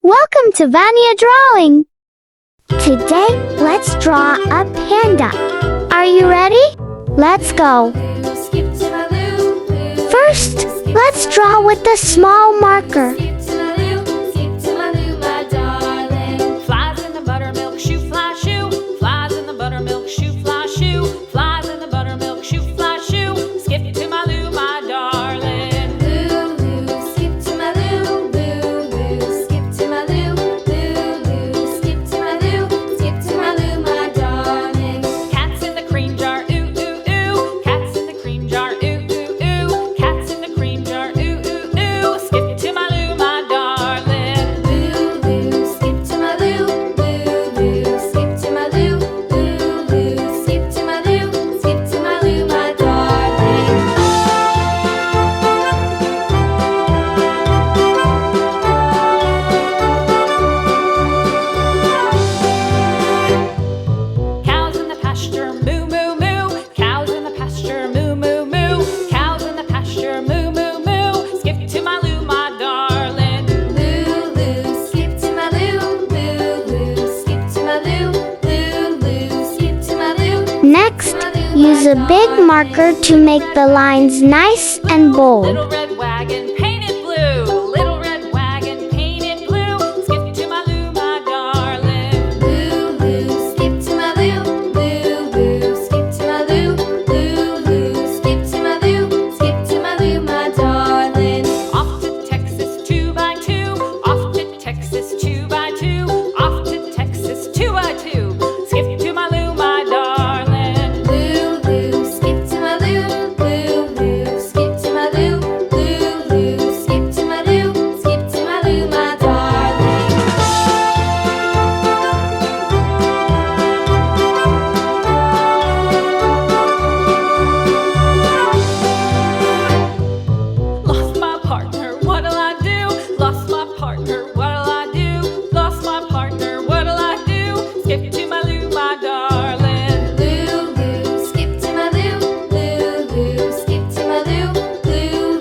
Welcome to Vania Drawing. Today, let's draw a panda. Are you ready? Let's go. First, let's draw with a small marker. Flies in the buttermilk shoe, fly shoe. Flies in the buttermilk shoe, fly shoe. Flies in the buttermilk shoe, fly shoe. Skip to my Lou, my darling. Lou, skip to my Lou. Lou, skip to my Lou. Lou, skip to my Lou. Skip to my Lou, my darling. Cats in the cream jar, ooh, ooh, ooh. Cats in the cream jar, ooh, ooh, ooh. Cats in the cream jar, ooh, ooh, ooh. Skip to my Lou, my darling. Lou, skip to my Lou. Lou, skip to my Lou. Lou, skip to my Lou. Skip to my Lou, my darling. Cows in the pasture, moo, moo, moo. Cows in the pasture, moo, moo, moo. Cows in the pasture, moo, moo, moo. Skip to my Lou, my darling. Lou, skip to my Lou. Lou, skip to my Lou. Lou, skip to my Lou. Next, use a big marker to make the lines nice and bold. Little red wagon painted blue. Little red wagon painted blue. Skip to my Lou, my darling. Lou, skip to my Lou. Lou, skip to my Lou. Lou, skip to my Lou. Skip to my Lou, my darling. Off to Texas 2x2. Off to Texas 2x2. Off to Texas 2x2. Skip to my Lou, my darling. Lou, skip to my Lou. Lou, skip to my Lou. Lou, skip to my Lou. Skip to my Lou, my darling. Lost my partner, what'll I do? Lost my partner, what'll I do? Lost my partner, what'll I do? Skip to my Lou, my darling. Lou, skip to my Lou. Lou, skip to my Lou. Lou,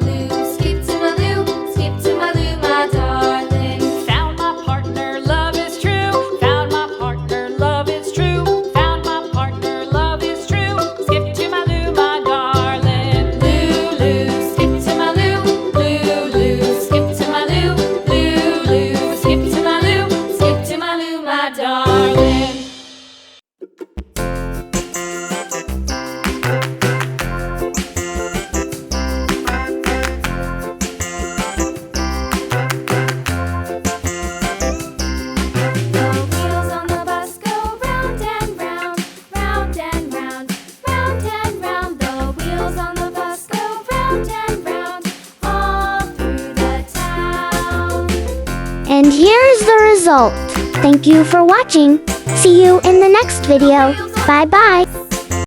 skip to my Lou. Skip to my Lou, my darling. Found my partner, love is true. Found my partner, love is true. Found my partner, love is true. Skip to my Lou, my darling. Lou, skip to my Lou. Lou, skip to my Lou. Lou, skip to my Lou. Skip to my Lou, my darling. The wheels on the bus go round and round, round and round, round and round. The wheels on the bus go round and round, all through the town. And here's the result. Thank you for watching. See you in the next video. Bye-bye.